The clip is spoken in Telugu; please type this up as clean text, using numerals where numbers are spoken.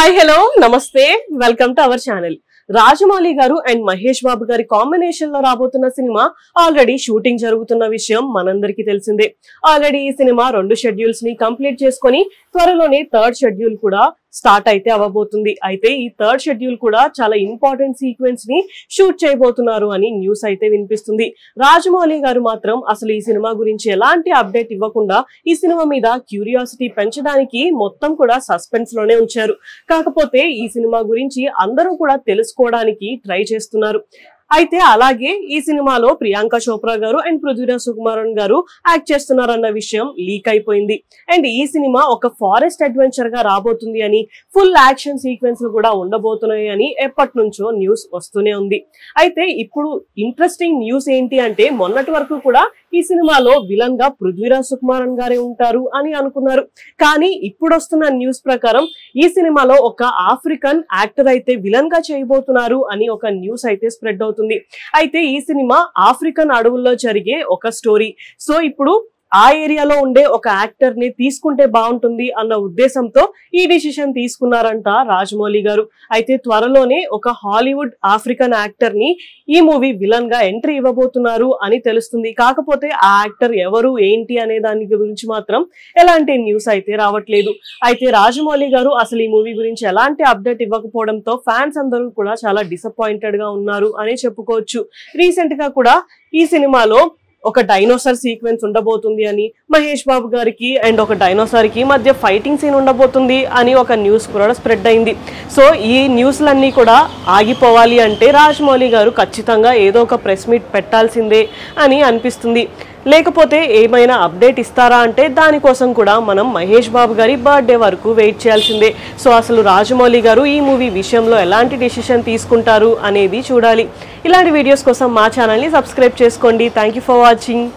హాయ్ హలో నమస్తే welcome to our channel. Rajamouli గారు అండ్ మహేష్ బాబు గారి కాంబినేషన్ లో రాబోతున్న సినిమా ఆల్రెడీ షూటింగ్ జరుగుతున్న విషయం మనందరికీ తెలిసిందే. ఆల్రెడీ ఈ సినిమా 2 షెడ్యూల్స్ ని కంప్లీట్ చేసుకొని త్వరలోనే 3rd షెడ్యూల్ కూడా స్టార్ట్ అయితే అవ్వబోతుంది. అయితే ఈ 3rd షెడ్యూల్ కూడా చాలా ఇంపార్టెంట్ సీక్వెన్స్ ని షూట్ చేయబోతున్నారు అని న్యూస్ అయితే వినిపిస్తుంది. రాజమౌళి గారు మాత్రం అసలు ఈ సినిమా గురించి ఎలాంటి అప్డేట్ ఇవ్వకుండా ఈ సినిమా మీద క్యూరియాసిటీ పెంచడానికి మొత్తం కూడా సస్పెన్స్ లోనే ఉంచారు. కాకపోతే ఈ సినిమా గురించి అందరూ కూడా తెలుసుకోవడానికి ట్రై చేస్తున్నారు. అయితే అలాగే ఈ సినిమాలో ప్రియాంక చోప్రా గారు అండ్ పృథ్వీరాజ్ సుకుమారన్ గారు యాక్ట్ చేస్తున్నారన్న విషయం లీక్ అయిపోయింది. అండ్ ఈ సినిమా ఒక ఫారెస్ట్ అడ్వెంచర్ గా రాబోతుంది అని, ఫుల్ యాక్షన్ సీక్వెన్స్ కూడా ఉండబోతున్నాయి అని ఎప్పటి నుంచో న్యూస్ వస్తూనే ఉంది. అయితే ఇప్పుడు ఇంట్రెస్టింగ్ న్యూస్ ఏంటి అంటే, మొన్నటి వరకు కూడా ఈ సినిమాలో విలన్ గా పృథ్వీరాజ్ సుకుమారన్ గారే ఉంటారు అని అనుకున్నారు. కానీ ఇప్పుడు వస్తున్న న్యూస్ ప్రకారం ఈ సినిమాలో ఒక ఆఫ్రికన్ యాక్టర్ అయితే విలన్ గా చేయబోతున్నారు అని ఒక న్యూస్ అయితే స్ప్రెడ్ అవుతుంది. అయితే ఈ సినిమా ఆఫ్రికన్ అడవుల్లో జరిగే ఒక స్టోరీ. సో ఇప్పుడు ఆ ఏరియాలో ఉండే ఒక యాక్టర్ ని తీసుకుంటే బాగుంటుంది అన్న ఉద్దేశంతో ఈ డిసిషన్ తీసుకున్నారంట రాజమౌళి గారు. అయితే త్వరలోనే ఒక హాలీవుడ్ ఆఫ్రికన్ యాక్టర్ ని ఈ మూవీ విలన్ గా ఎంట్రీ ఇవ్వబోతున్నారు అని తెలుస్తుంది. కాకపోతే ఆ యాక్టర్ ఎవరు ఏంటి అనే దాని గురించి మాత్రం ఎలాంటి న్యూస్ అయితే రావట్లేదు. అయితే రాజమౌళి గారు అసలు ఈ మూవీ గురించి ఎలాంటి అప్డేట్ ఇవ్వకపోవడంతో ఫ్యాన్స్ అందరూ కూడా చాలా డిసప్పాయింటెడ్ గా ఉన్నారు అని చెప్పుకోవచ్చు. రీసెంట్ గా కూడా ఈ సినిమాలో ఒక డైనోసార్ సీక్వెన్స్ ఉండబోతుంది అని, మహేష్ బాబు గారికి అండ్ ఒక డైనోసార్ కి మధ్య ఫైటింగ్ సీన్ ఉండబోతుంది అని ఒక న్యూస్ కూడా స్ప్రెడ్ అయింది. సో ఈ న్యూస్లన్నీ కూడా ఆగిపోవాలి అంటే రాజమౌళి గారు ఖచ్చితంగా ఏదో ఒక ప్రెస్ మీట్ పెట్టాల్సిందే అని అనిపిస్తుంది. లేకపోతే ఏమైనా అప్డేట్ ఇస్తారా అంటే దానికోసం కూడా మనం మహేష్ బాబు గారి బర్త్డే వరకు వెయిట్ చేయాల్సిందే. సో అసలు రాజమౌళి గారు ఈ మూవీ విషయంలో ఎలాంటి డెసిషన్ తీసుకుంటారు అనేది చూడాలి. ఇలాంటి వీడియోస్ కోసం మా ఛానల్ని సబ్స్క్రైబ్ చేసుకోండి. Thank you for watching.